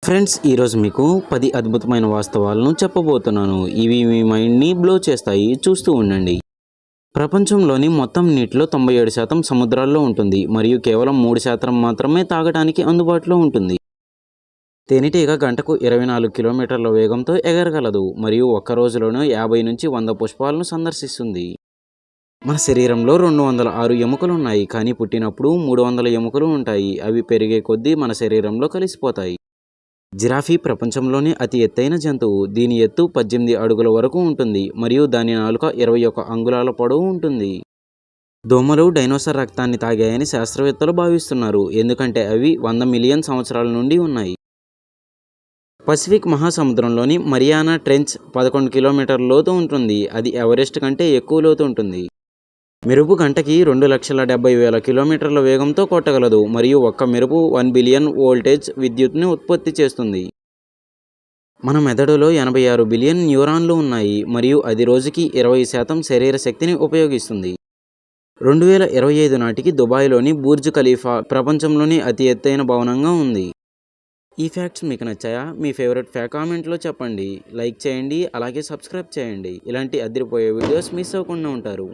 Friends, ఈరోజు మీకు 10 అద్భుతమైన వాస్తవాలను చెప్పబోతున్నాను. ఇవి మీ మైండ్ని బ్లో చేస్తాయి. చూస్తూ ఉండండి. ప్రపంచంలోని మొత్తం నీటిలో 97% సముద్రాల్లో ఉంటుంది మరియు కేవలం 3% మాత్రమే తాగడానికి అందుబాటులో ఉంటుంది. తేనెటీగ గంటకు 24 కిలోమీటర్ల వేగంతో ఎగరగలదు మరియు ఒక్క రోజులోనే 50 నుంచి 100 పుష్పాలను సందర్శిస్తుంది. మన శరీరంలో 206 ఎముకలు ఉన్నాయి, కానీ పుట్టినప్పుడు 300 ఎముకలు ఉంటాయి. అవి పెరిగే కొద్దీ మన శరీరంలో కలిసిపోతాయి. జిరాఫీ ప్రపంచంలోనే అతి ఎత్తైన జంతువు. దీని ఎత్తు 18 అడుగుల వరకు ఉంటుంది మరియు దాని నాలుక 21 అంగుళాల పొడవు ఉంటుంది. దోమలు డైనోసార్ రక్తాన్ని తాగాయని శాస్త్రవేత్తలు భావిస్తున్నారు, ఎందుకంటే అవి 100 మిలియన్ సంవత్సరాల నుండి ఉన్నాయి. పసిఫిక్ మహాసముద్రంలోని మరియానా ట్రెంచ్ 11 కిలోమీటర్ల లోతు ఉంటుంది. అది ఎవరెస్ట్ కంటే ఎక్కువ లోతు ఉంటుంది. మెరుపు గంటకి 2,70,000 కిలోమీటర్ల వేగంతో కొట్టగలదు మరియు ఒక్క మెరుపు 1 బిలియన్ వోల్టేజ్ విద్యుత్ని ఉత్పత్తి చేస్తుంది. మన మెదడులో 86 బిలియన్ న్యూరాన్లు ఉన్నాయి మరియు అది రోజుకి 20% శరీర శక్తిని ఉపయోగిస్తుంది. 2025 నాటికి దుబాయ్లోని బుర్జ్ ఖలీఫా ప్రపంచంలోని అతి ఎత్తైన భవనంగా ఉంది. ఈ ఫ్యాక్ట్స్ మీకు నచ్చాయా? మీ ఫేవరెట్ ఫ్యాక్ట్ కామెంట్లో చెప్పండి. లైక్ చేయండి, అలాగే సబ్స్క్రైబ్ చేయండి. ఇలాంటి అదిరిపోయే వీడియోస్ మిస్ అవ్వకుండా ఉంటారు.